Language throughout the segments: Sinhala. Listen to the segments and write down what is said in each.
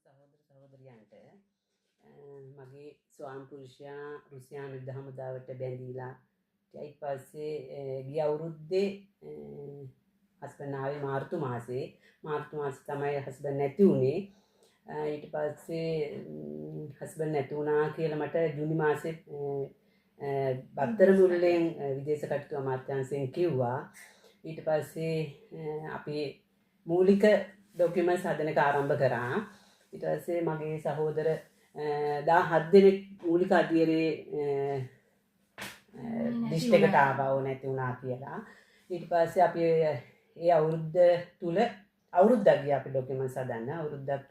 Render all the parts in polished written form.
සහෝදර සහෝදරියන්ට මගේ ස්වාම පුරුෂයා රුසියානු යුද්ධ හමුදාවට බැඳීලා ඊට පස්සේ ගිය අවුරුද්දේ හස්බන්ඩ් ආවේ මාර්තු මාසේ තමයි හස්බන්ඩ් නැති වුණේ. ඊට පස්සේ හස්බන්ඩ් නැති වුණා කියලා මට ජූනි මාසේ බත්තර මුල්ලෙන් විදේශ කටයුතු අමාත්‍යාංශයෙන් කිව්වා. ඊට පස්සේ අපි මූලික ඩොකියුමන්ට්ස් හදන එක ආරම්භ කරා. ඊට පස්සේ මගේ සහෝදර 17 දෙනෙක් මූලික අධීරේ දිස්ත්‍රික්කයට ආවා නැති වුණා කියලා. ඊට පස්සේ අපි ඒ අවුරුද්ද තුල අවුරුද්දක් ගියා අපි ඩොකියුමන්ට්ස් හදන්න. අවුරුද්දක්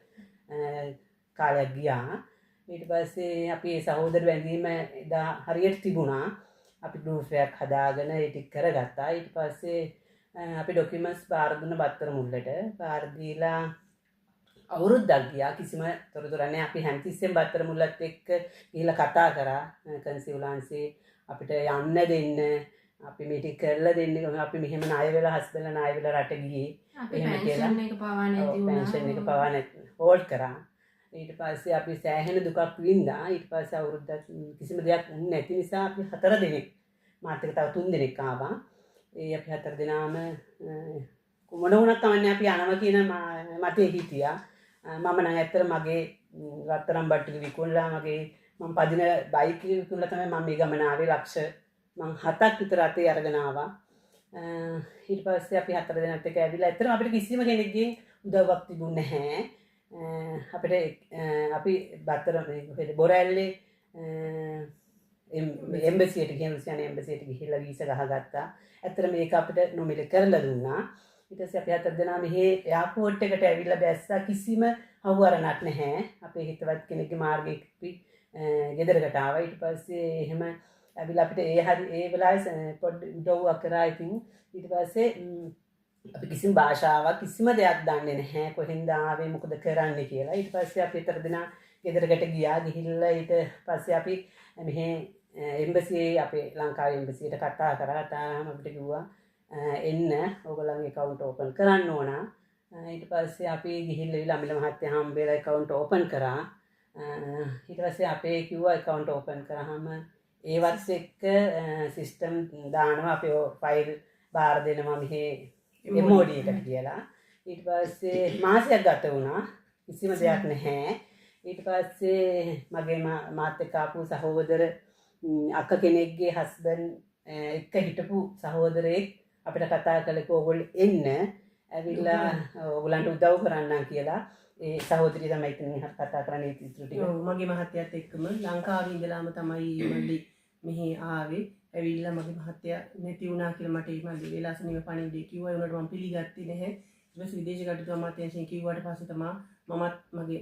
කාලයක් ගියා. ඊට පස්සේ අපි ඒ සහෝදර බැඳීම එදා හරියට තිබුණා. අපි ප්‍රූෆ් එකක් හදාගෙන ඒ ටික කරගත්තා. ඊට පස්සේ අපි ඩොකියුමන්ට්ස් බාර දුන්න බත්තර මුල්ලට. බාර දීලා අවුරුද්දක් ගියා කිසිම තොරතුරක් නැහැ. අපි හැමතිස්සෙම බත්තර මුල්ලත් එක්ක ගිහිල්ලා කතා කරා. කන්සියුලාන්සේ අපිට යන්න දෙන්න, අපි මේ ටික කරලා දෙන්න. අපි මෙහෙම ණය වෙලා හස්බන්ඩ්ලා ණය වෙලා රට ගියේ. එහෙම කියලා පෙන්ෂන් එක පවා නැති වුණා. පෙන්ෂන් එක පවා නැති හෝල්ඩ් කරා. ඊට පස්සේ අපි සෑහෙන දුකක් වින්දා. ඊට පස්සේ අවුරුද්දක් කිසිම දෙයක් වුනේ නැති නිසා අපි 4 දෙනෙක් මාත් එක්ක තව 3 දෙනෙක් ආවා. ඒ අපි 4 දෙනාම මොන වුණත් කමන්නේ අපි යනවා කියන මතේ හිටියා. මම නම් ඇත්තට මගේ රත්තරන් බට් ටික විකුණලා මම පදින බයික් එක විකුණලා තමයි මම මේ ගමන ආවේ. ලක්ෂ මම 7ක් විතර අතේ අරගෙන ආවා. ඊට පස්සේ අපි 4 දෙනාත් එක්ක ඇවිල්ලා ඇත්තටම අපිට කිසිම කෙනෙක්ගෙන් උදව්වක් තිබුණේ නැහැ. අපිට අපි බත්තර මේ බොරැල්ලේ එම්බසියට ගිහින් රුසියානු එම්බසියට ගිහිල්ලා වීසා ගහගත්තා. ඇත්තට මේක අපිට නොමිලේ කරලා දුන්නා. ඊට පස්සේ අපි 4 දෙනා මෙහි එයාපෝට් එකට ඇවිල්ලා බැස්සා. කිසිම හවුවරණක් නැහැ. අපේ හිතවත් කෙනෙක්ගේ මාර්ගයක අපි ගෙදරකට ආවා. ඊට පස්සේ එහෙම ඇවිල්ලා අපිට ඒ වෙලාවේ පොඩ්ඩ උදව්වක් කරා. ඉතින් ඊට පස්සේ අපි කිසිම භාෂාවක් කිසිම දෙයක් දන්නේ නැහැ. කොහෙන්ද ආවේ මොකද කරන්නේ කියලා. ඊට පස්සේ අපි 4 දෙනා ගෙදරකට ගියා. ගිහිල්ලා ඊට පස්සේ අපි මෙහි එම්බසියේ අපේ ලංකාවේ එම්බසියට කතා කරා. තාම අපිට කිව්වා එන්න ඕගොල්ලන්ගේ account open කරන්න ඕන. ඊට පස්සේ අපි ගිහිල්ලා අමිල මහත්තයා හම්බෙලා account open කරා. ඊට පස්සේ අපේ කිව්වා account open කරාම ඒවත් එක්ක system දානවා. අපේ ෆයිල් බාර දෙනවා මෙහි MOD එකට කියලා. ඊට පස්සේ මාසයක් ගත වුණා. කිසිම දෙයක් නැහැ. ඊට පස්සේ මගේ මාත් එක්ක ආපු සහෝදර අක්ක කෙනෙක්ගේ හස්බන්ඩ් එක්ක හිටපු සහෝදරයෙක් අපිට කතා කළේ ඕගොල්ලෝ එන්න ඇවිල්ලා ඕගොල්ලන්ට උදව් කරන්නම් කියලා. ඒ සහෝදරිය තමයි ඉතින් කතා කරන්නේ ඉතුරු ටික. ඔව් මගේ මහත්තයාත් එක්කම ලංකාවේ ඉඳලාම තමයි මල්ලි මෙහි ආවේ. ඇවිල්ලා මගේ මහත්තයා නැති වුණා කියලා මට මල්ලි වේලාසනීය පණිවිඩය කිව්වා. ඒ උනට මම පිළිගත්තේ නැහැ. ඊට පස්සේ විදේශ කටයුතු අමාත්‍යාංශයෙන් කිව්වට පස්සේ තමයි මමත් මගේ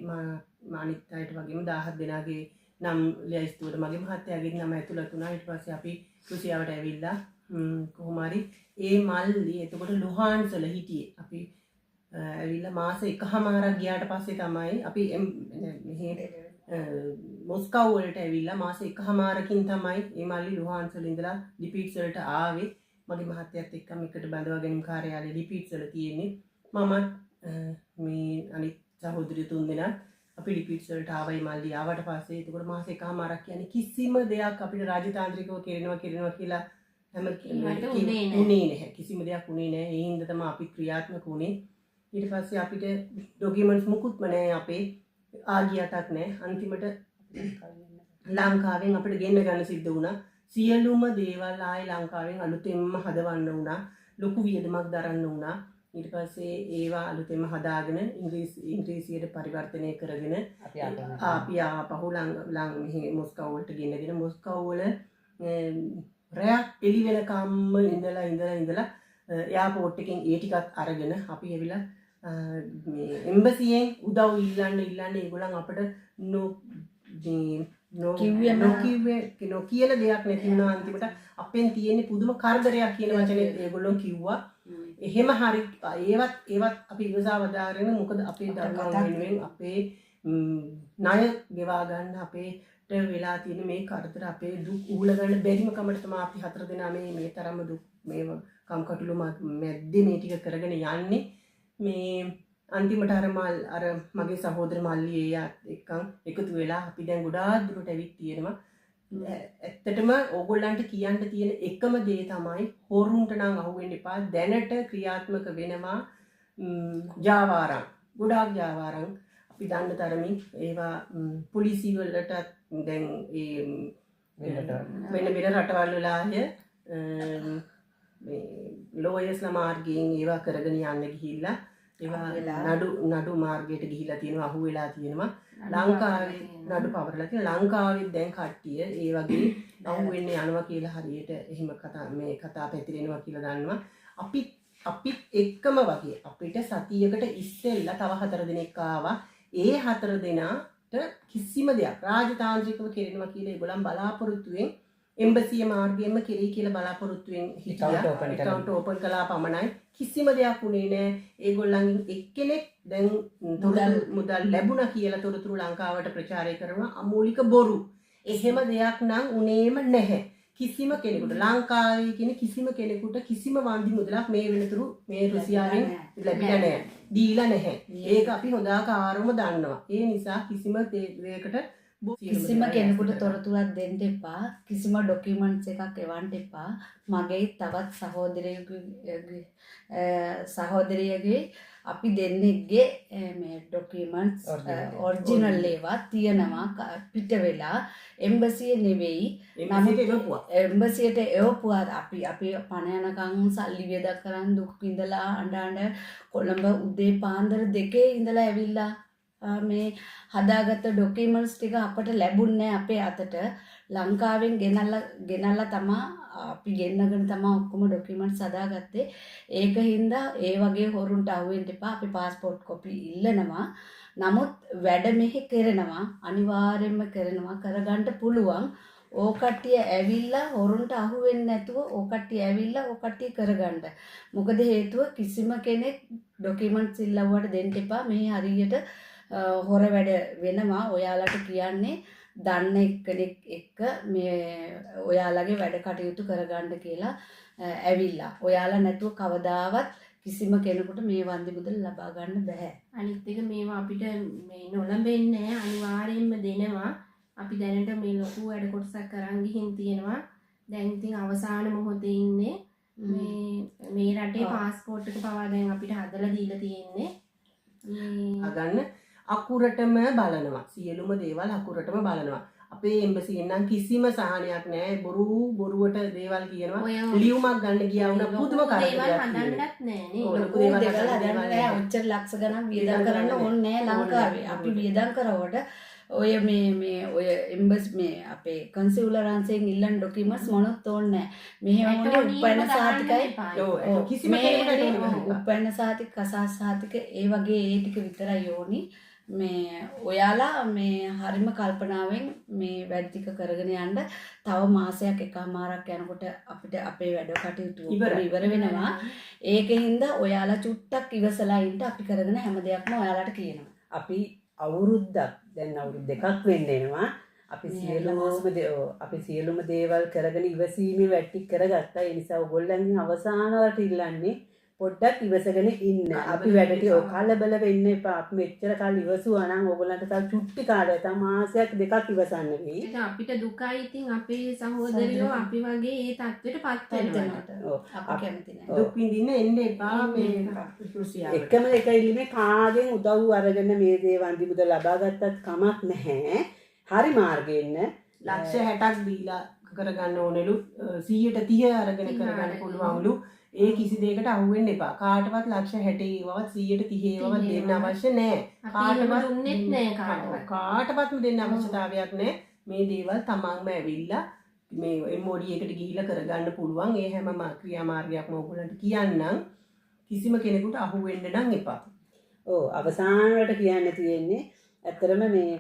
අනිත් අයට වගේම 17 දෙනාගේ නම් ලියස්තුවට මගේ මහත්තයාගේ නම ඇතුළත් වුණා. ඊට පස්සේ අපි රුසියාවට ඇවිල්ලා කොහොම හරි ඒ මල්ලි එතකොට ලුහාන්සල හිටියේ. අපි ඇවිල්ලා මාස 1කමාරක් ගියාට පස්සේ තමයි අපි මෙහි මොස්කව් වලට ඇවිල්ලා මාස 1කමාරකින් තමයි මේ මල්ලි ලුහාන්සල ඉඳලා ලිපිට්ස් වලට ආවේ. මගේ මහත්තයාත් එක්කම එකට බඳවා ගැනීම කාර්යාලය ලිපිට්ස් වල තියෙන්නේ. මමත් මේ අනිත් සහෝදරිය 3 දෙනා අපි ලිපිට්ස් වලට ආවයි. මල්ලි ආවට පස්සේ එතකොට මාස 1කමාරක් කියන්නේ කිසිම දෙයක් අපිට රාජතාන්ත්‍රිකව කරනවා කියලා හැම උනේ නැහැ. කිසිම දෙයක් උනේ නැහැ. ඒ හින්දා තමයි අපි ක්‍රියාත්මක වුනේ. ඊට පස්සේ අපිට ඩොකියුමන්ට්ස් මුකුත්ම නැහැ. අපේ ආගියටක් නැහැ. අන්තිමට ලංකාවෙන් අපිට ගෙන්න ගන්න සිද්ධ වුණා. සියලුම දේවල් ආයේ ලංකාවෙන් අලුතෙන්ම හදවන්න වුණා. ලොකු වියදමක් දරන්න වුණා. ඊට පස්සේ ඒවා අලුතෙන්ම හදාගෙන ඉංග්‍රීසියට පරිවර්තනය කරගෙන අපි ආපහු මෙහි මොස්කව් වලට ගෙනගෙන මොස්කව් වල රැයක් එළි වෙනකම්ම ඉඳලා එයාපෝට් එකෙන් ඒ ටිකත් අරගෙන අපි ඇවිල්ලා මේ එම්බසියෙන් උදව් ඉල්ලන්න ඒගොල්ලන් අපිට කියලා දෙයක් නැති වුණා. අන්තිමට අපෙන් තියෙන පුදුම කරදරයක් කියන වචනේ ඒගොල්ලෝ කිව්වා. එහෙම හරි ඒවත් අපි ඉවසා වදාගෙන මොකද අපේ දරුවන් වෙනුවෙන් අපේ ණය ගෙවා ගන්න අපේට වෙලා තියෙන මේ කරදර අපේ දුක් උහුල ගන්න බැරිම කමට තමයි අපි 4 දෙනා මේ තරම්ම දුක් මේ කම්කටොළු මැද්දේ මේ ටික කරගෙන යන්නේ. මේ අන්තිමට අර මගේ සහෝදර මල්ලි එක්කන් එකතු වෙලා අපි දැන් ගොඩාක් දුරට ඇවිත් තියෙනවා. ඇත්තටම ඕගොල්ලන්ට කියන්න තියෙන එකම දේ තමයි හොරුන්ට නම් අහුවෙන්න එපා. දැනට ක්‍රියාත්මක වෙනවා ජාවාරම්. ගොඩාක් ජාවාරම් අපි දන්න තරමින් ඒවා පොලිසිය වලට දැන් වෙන රටවල් වලාය මේ ලෝයර්ස්ලා මාර්ගයෙන් ඒවා කරගෙන යන්න ගිහිල්ලා ඒවා නඩු මාර්ගයට ගිහිල්ලා තියෙනවා අහු වෙලා තියෙනවා. ලංකාවේ නඩු පවරලා තියෙන ලංකාවේ දැන් කට්ටිය ඒ වගේ අහු වෙන්නේ යනවා කියලා හරියට එහෙම කතා පැතිරෙනවා කියලා දන්නවා. අපිත් එක්කම වගේ අපිට සතියකට ඉස්සෙල්ලා තව 4 දෙනෙක් ආවා. ඒ 4 දෙනාට කිසිම දෙයක් රාජතාන්ත්‍රිකව කෙරෙනවා කියලා ඒගොල්ලන් බලාපොරොත්තුෙන් එම්බසිය මාර්ගයෙන්ම කෙරෙයි කියලා බලාපොරොත්තුෙන් account open කළා පමණයි. කිසිම දෙයක් උනේ නෑ. ඒගොල්ලන් එක්කෙනෙක් දැන් මුදල් ලැබුණා කියලා තොරතුරු ලංකාවට ප්‍රචාරය කරනවා අමූලික බොරු. එහෙම දෙයක් නම් උනේම නැහැ. කිසිම කෙනෙකුට ලංකාවේ කියන කිසිම කෙනෙකුට කිසිම වන්දි මුදලක් මේ වෙනතුරු මේ රුසියාවෙන් ලැබිලා නැහැ. දීලා නැහැ. ඒක අපි හොඳාකාරවම දන්නවා. ඒ නිසා කිසිම දෙයකට කිසිම කෙනෙකුට තොරතුරක් දෙන්න එපා. කිසිම ඩොකියුමන්ට්ස් එකක් එවන්න එපා. මගේ තවත් සහෝදරියගේ අපි දෙන්නෙක්ගේ මේ ඩොකියුමන්ට්ස් ඔරිජිනල් ඒවා තියෙනවා පිට වෙලා එම්බසිය නෙවෙයි. නමුත් එම්බසියට එවපුවා අපි පණ යනකම් සල්ලි වියදම් කරන් දුක් විඳලා අඬ කොළඹ උදේ පාන්දර 2 ඉඳලා ඇවිල්ලා මේ හදාගත්ත ඩොකියුමන්ට්ස් ටික අපට ලැබුණේ අපේ අතට. ලංකාවෙන් ගෙනල්ලා තමයි අපි ගෙන්නගෙන තමයි ඔක්කොම ඩොකියුමන්ට්ස් හදාගත්තේ. ඒක හින්දා ඒ වගේ හොරුන්ට අහුවෙන්න එපා. අපි પાස්පෝර්ට් කොපි ඉල්ලනවා. නමුත් වැඩ මෙහි කරනවා. අනිවාර්යයෙන්ම කරනවා. කරගන්න පුළුවන්. ඕ කට්ටිය ඇවිල්ලා හොරුන්ට අහුවෙන්නේ නැතුව ඕ කට්ටිය ඇවිල්ලා ඕ කට්ටිය කරගන්න. මොකද හේතුව කිසිම කෙනෙක් ඩොකියුමන්ට්ස් ඉල්ලුවට දෙන්න එපා. මේ හරියට හොර වැඩ වෙනවා. ඔයාලට කියන්නේ දන්න එක්කෙනෙක් එක්ක මේ ඔයාලගේ වැඩ කටයුතු කරගන්න කියලා ඇවිල්ලා. ඔයාලා නැතුව කවදාවත් කිසිම කෙනෙකුට මේ වන්දි මුදල් ලබා ගන්න බෑ. අනිත් එක මේවා අපිට මේ නොලඹෙන්නේ අනිවාර්යයෙන්ම දෙනවා. අපි දැනට මේ ලොකු වැඩ කොටසක් කරන් ගිහින් තියෙනවා. දැන් ඉතින් අවසාන මොහොතේ ඉන්නේ මේ රටේ પાස්පෝර්ට් එක පවා දැන් අපිට හදලා දීලා තියෙන්නේ. ගන්න අකුරටම බලනවා. සියලුම දේවල් අකුරටම බලනවා. අපේ එම්බසියෙන් නම් කිසිම සහනයක් නැහැ. බොරුවට දේවල් කියනවා. ලියුමක් ගන්න ගියා වුණා පුදුම කරදරයක්. දේවල් හදන්නත් නැහැ නේ. ලොකු දේවල් හදන්න නැහැ. ඔච්චර ලක්ෂ ගණන් වියදම් කරන්න ඕනේ නැහැ ලංකාවේ. අපි වියදම් කරවට ඔය ඔය එම්බස් මේ අපේ කන්සියුලරන්සෙන් ඉල්ලන ඩොකියුමන්ට්ස් මොනවත් ඕනේ නැහැ. මෙහෙම මොනේ උපැන්න සාතිකයි. කිසිම කෙනෙකුට උපැන්න සාතික කසාස් සාතික ඒ වගේ ඒ ටික විතරයි ඕනි. මේ ඔයාලා මේ හරිම කල්පනාවෙන් මේ වැඩ ටික කරගෙන යන්න. තව මාසයක් එකමාරක් යනකොට අපිට අපේ වැඩ කටයුතු ඉවර වෙනවා. ඒකින්ද ඔයාලා චුට්ටක් ඉවසලා ඉන්න. අපි කරගෙන හැම දෙයක්ම ඔයාලට කියනවා. අපි අවුරුද්දක් දැන් අවුරුදු 2ක් වෙන්න එනවා. අපි සියලුම දේවල් කරගෙන ඉවසීමේ වැටි කරගත්තා. ඒ නිසා ඔයගොල්ලන්ගෙන් අවසානවට ඉල්ලන්නේ පොඩ්ඩක් ඉවසගෙන ඉන්න. අපි වැඩට කලබල වෙන්න එපා. අපි මෙච්චර කාල ඉවසුවා නම් ඔයගොල්ලන්ට තව චුට්ටි කාලයක් තව මාසයක් 2ක් ඉවසන්න වෙයි. ඒක අපිට දුකයි. ඉතින් අපේ සහෝදරියෝ අපි වගේ ඒ තත්ත්වෙටපත් වෙනවා. අපි කැමති නැහැ. දුක් විඳින්න එන්න එපා මේ රුසියාවට. එකම එක ඉල්ලීමේ කාගෙන් උදව් අරගෙන මේ දේ වන්දි මුදල් ලබා ගත්තත් කමක් නැහැ. හරි මාර්ගෙන්න ලක්ෂ 60ක් දීලා කරගන්න ඕනෙලු 130 අරගෙන කරගන්න පුළුවන්ලු. ඒ කිසි දෙයකට අහු වෙන්න එපා. කාටවත් ලක්ෂ 60 ඒවත් 130 ඒවත් දෙන්න අවශ්‍ය නැහැ. කාටවත් දුන්නෙත් නැහැ කාටවත්ම දෙන්න අවශ්‍යතාවයක් නැහැ. මේ දේවල් තමන්ම ඇවිල්ලා මේ MOD එකට ගිහිල්ලා කරගන්න පුළුවන්. ඒ හැම ක්‍රියාමාර්ගයක්ම ඕගොල්ලන්ට කියන්නම්. කිසිම කෙනෙකුට අහු වෙන්න නම් එපා. ඔව් අවසානට කියන්න තියෙන්නේ ඇත්තරම මේ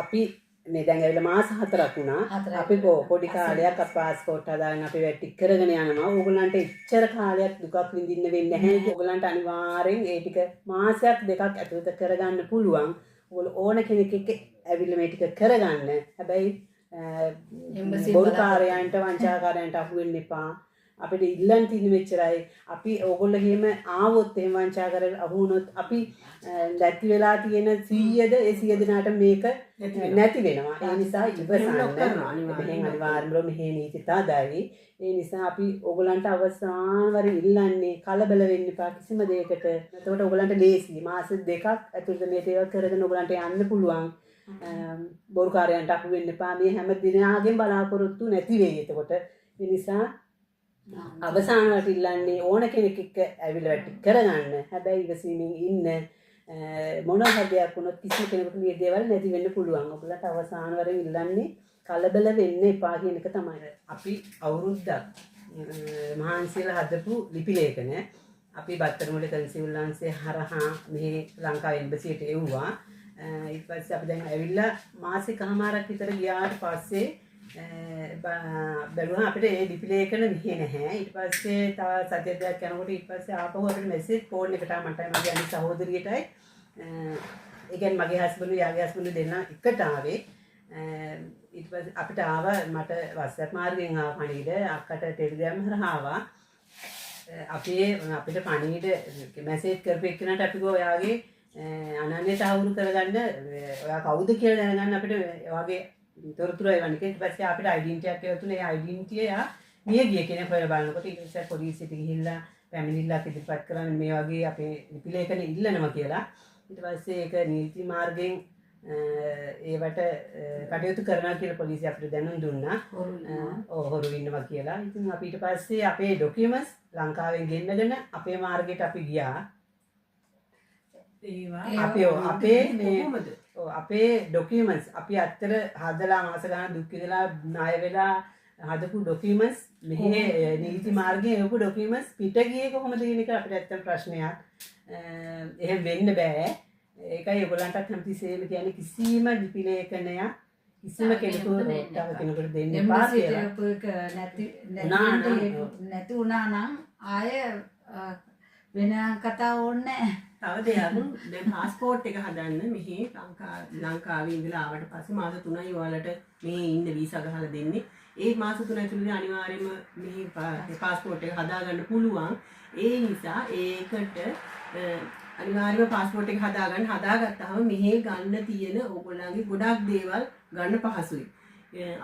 අපි මේ දැන් ඇවිල්ලා මාස 4ක් වුණා. අපි පොඩි කාලයක් පාස්පෝර්ට් හදාගෙන අපි වැටි කරගෙන යනවා. ඕගොල්ලන්ට එච්චර කාලයක් දුකක් විඳින්න වෙන්නේ නැහැ. ඕගොල්ලන්ට අනිවාර්යෙන් ඒ ටික මාසයක් 2ක් ඇතුළත කරගන්න පුළුවන්. ඕගොල්ලෝ ඕන කෙනෙක් එක්ක ඇවිල්ලා මේ ටික කරගන්න. හැබැයි බොරුකාරයන්ට වංචාකාරයන්ට අහු වෙන්න එපා. අපිට ඉල්ලන් තියෙන මෙච්චරයි. අපි ඕගොල්ලෝ එහෙම ආවොත් එහෙම වංචා කරලා අහු වුණොත් අපි නැති වෙලා තියෙන 100ද ඒ 100 දිනාට මේක නැති වෙනවා. ඒ නිසා ඉවසන්න. මෙහෙන් අනිවාර්යයෙන්ම මෙහෙ නීති තාදායි. ඒ නිසා අපි ඕගොල්ලන්ට අවසාන වර ඉල්ලන්නේ කලබල වෙන්න එපා කිසිම දෙයකට. එතකොට ඕගොල්ලන්ට ලේසි. මාස 2ක් ඇතුළත මේ දේවල් කරගෙන ඕගොල්ලන්ට යන්න පුළුවන්. බොරුකාරයන්ට අහු වෙන්න එපා. මේ හැම දිනාගෙන් බලාපොරොත්තු නැති වෙයි. එතකොට ඒ නිසා අවසානට ඉල්ලන්නේ ඕන කෙනෙක් එක්ක ඇවිල්ලා වැටි කරගන්න. හැබැයි ඉවසීමෙන් ඉන්න. මොන හදයක් වුණොත් කිසි කෙනෙකුට මේ දේවල් නැති වෙන්න පුළුවන්. ඔයගොල්ලන්ට අවසාන වර ඉල්ලන්නේ කලබල වෙන්න එපා කියන එක තමයි. අපි අවුරුද්දක් මහන්සියලා හදපු ලිපි ලේඛන අපි බත්තරමුල කන්සිල්ලාන්සේ හරහා මේ ලංකාව එම්බසියට එව්වා. ඊට පස්සේ අපි දැන් ඇවිල්ලා මාසෙකමාරක් විතර ගියාට පස්සේ බැලුවා අපිට ඒ ලිපි ලේඛන මෙහෙ නැහැ. ඊට පස්සේ තව සතිය දෙකක් යනකොට ඊට පස්සේ ආපහු අපිට මෙසේජ් ෆෝන් එකට මටයි මගේ අනිත් සහෝදරියටයි ඒ කියන්නේ මගේ හස්බන්ඩ් යාගේ හස්බන්ඩ් දෙන්න එකට ආවේ. ඊට පස්සේ අපිට ආවා මට WhatsApp මාර්ගයෙන් ආව පණිවිඩ අක්කට ටෙලිග්‍රෑම් හරහා ආවා. අපිට පණිවිඩ මැසේජ් කරපු එක්කනට අපි ගෝ ඔයාගේ අනන්‍යතාව අවුරු කරගන්න ඔයා කවුද කියලා දැනගන්න අපිට ඔයාගේ තොරතුරු එවන්න කියලා. ඊට පස්සේ අපිට ඩෙන්ටිටි එකක් එවතුනේ. ඒ ඩෙන්ටිටි එයා මිය ගිය කෙනෙක් හොයලා බලනකොට ඊට පස්සේ පොලිසියට ගිහිල්ලා පැමිණිල්ලක් ඉදිරිපත් කරන්නේ මේ වගේ අපේ ලිපි ලේඛන ඉල්ලනවා කියලා. ඊට පස්සේ ඒක නීති මාර්ගයෙන් ඒවට කටයුතු කරනවා කියලා පොලිසිය අපිට දැනුම් දුන්නා. හොරු ඉන්නවා කියලා. ඉතින් අපි ඊට පස්සේ අපේ ඩොකියුමන්ට්ස් ලංකාවෙන් ගෙන්නගෙන අපේ මාර්ගයට අපි ගියා. අපේ ඩොකියුමන්ට්ස් අපි අත්තර හදලා මාස ගාන දුක් විඳලා ණය වෙලා හදපු ඩොකියුමන්ට්ස් මෙහි නීති මාර්ගයේ එවපු ඩොකියුමන්ට්ස් පිට ගියේ කොහොමද කියන එක අපිට ඇත්තට ප්‍රශ්නයක්. එහෙම වෙන්න බෑ. ඒකයි ඔයගොල්ලන්ටත් හැමතිස්සෙම කියන්නේ කිසිම ලිපි ලේඛනයක් කිසිම කෙනෙකුට දෙන්න එපා කියලා. නැති වුණා නම් ආය වෙන කතා ඕනේ තව දෙයක් දැන් පාස්පෝර්ට් එක හදන්න මෙහි ලංකාවේ ඉඳලා ආවට පස්සේ මාස 3යි ඔයාලට මේ ඉන්න වීසා ගහලා දෙන්නේ. ඒ මාස 3 ඇතුළතදී අනිවාර්යයෙන්ම මෙහි පාස්පෝර්ට් එක හදාගන්න පුළුවන්. ඒ නිසා ඒකට අනිවාර්යයෙන්ම පාස්පෝර්ට් එක හදාගත්තාම මෙහි ගන්න තියෙන ඕගොල්ලන්ගේ ගොඩක් දේවල් ගන්න පහසුයි.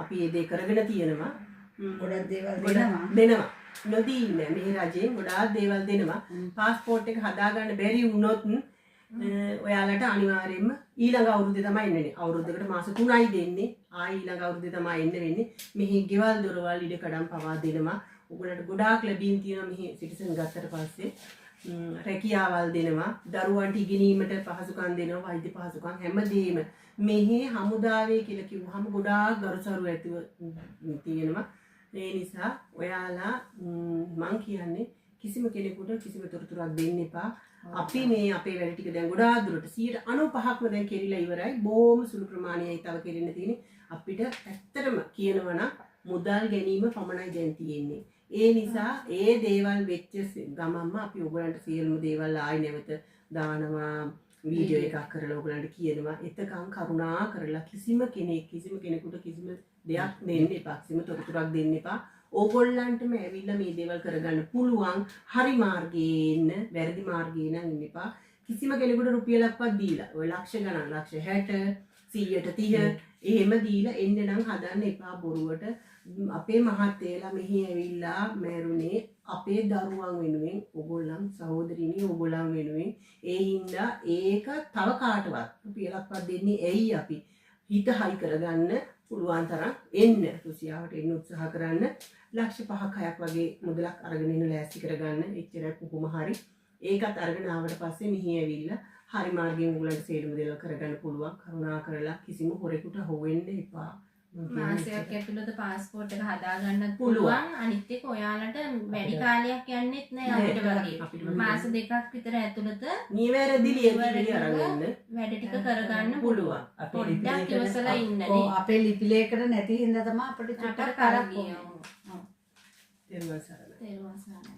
අපි මේ දේ කරගෙන තියෙනවා. ගොඩක් දේවල් දෙනවා. නොදී ඉන්න මේ රජයෙන් ගොඩාක් දේවල් දෙනවා. පාස්පෝර්ට් එක හදාගන්න බැරි වුණොත් ඔයාලට අනිවාර්යයෙන්ම ඊළඟ අවුරුද්දේ තමයි එන්නේ. අවුරුද්දකට මාස 3යි දෙන්නේ. ඊළඟ අවුරුද්දේ තමයි එන්න වෙන්නේ. මෙහි ගෙවල් දොරවල් ඉඩ කඩම් පවා දෙනවා. ඔයගොල්ලන්ට ගොඩාක් ලැබීම් තියෙනවා මෙහි සිටිසන් ගත්තට පස්සේ. රැකියාවල් දෙනවා. දරුවන්ට ඉගෙනීමට පහසුකම් දෙනවා. වෛද්‍ය පහසුකම් හැමදේම. මෙහි හමුදාවේ කියලා කිව්වහම ගොඩාක් ගරුසරු ඇතිව තියෙනවා. ඒ නිසා ඔයාලා මං කියන්නේ කිසිම කෙනෙකුට කිසිම තොරතුරක් දෙන්න එපා. අපි මේ අපේ වැඩ ටික දැන් ගොඩාක් දුරට 95%ක්ම දැන් කෙරිලා ඉවරයි. බොහොම සුළු ප්‍රමාණයයි තව කෙරෙන්න තියෙන්නේ. අපිට ඇත්තටම කියනවා නම් මුදල් ගැනීම පමණයි දැන් තියෙන්නේ. ඒ නිසා ඒ දේවල් වෙච්ච ගමන්ම අපි ඔයගලන්ට සියලුම දේවල් ආයි නැවත දානවා. වීඩියෝ එකක් කරලා ඔයගලන්ට කියනවා. එතකන් කරුණා කරලා කිසිම කෙනෙකුට කිසිම දෙයක් දෙන්න එපා. කිසිම තොරතුරක් දෙන්න එපා. ඕගොල්ලන්ටම ඇවිල්ලා මේ දේවල් කරගන්න පුළුවන්. හරි මාර්ගයේ ඉන්න, වැරදි මාර්ගයේ නම් ඉන්න එපා. කිසිම කෙනෙකුට රුපියලක්වත් දීලා ඔය ලක්ෂ ගණන් ලක්ෂ 60 100ට 30 එහෙම දීලා එන්න නම් හදන්න එපා බොරුවට. අපේ මහත්තයලා මෙහි ඇවිල්ලා මෑරුනේ අපේ දරුවන් වෙනුවෙන් ඕගොල්ලන් සහෝදරිනි ඕගොල්ලන් වෙනුවෙන්. ඒ හින්දා ඒක තව කාටවත් රුපියලක්වත් දෙන්නේ ඇයි අපි හිත හයි කරගන්න පුළුවන් තරම් එන්න රුසියාවට එන්න උත්සාහ කරන්න. ලක්ෂ 5ක් 6ක් වගේ මුදලක් අරගෙන එන්න ලෑස්ති කරගන්න. එච්චරයි කොහොම හරි. ඒකත් අරගෙන ආවට පස්සේ මෙහි ඇවිල්ලා හරි මාර්ගයෙන් උගලන්ට සේලුම දේවල් කරගන්න පුළුවන්. කරුණා කරලා කිසිම හොරෙකුට හොවෙන්න එපා. මාසයක් ඇතුළත පාස්පෝර්ට් එක හදාගන්නත් පුළුවන්. අනිත් එක ඔයාලට වැඩි කාලයක් යන්නෙත් නෑ අපිට වගේ. මාස 2ක් විතර ඇතුළත නිවැරදි ලියවිලි අරගෙන වැඩ ටික කරගන්න පුළුවන්. අපේ පොඩ්ඩක් ඉවසලා ඉන්නනේ. අපේ ලිපි ලේඛන නැති හින්දා තමයි අපිට චුට්ටක් කරක් ගියා. තෙරුවන් සරණයි. තෙරුවන් සරණයි.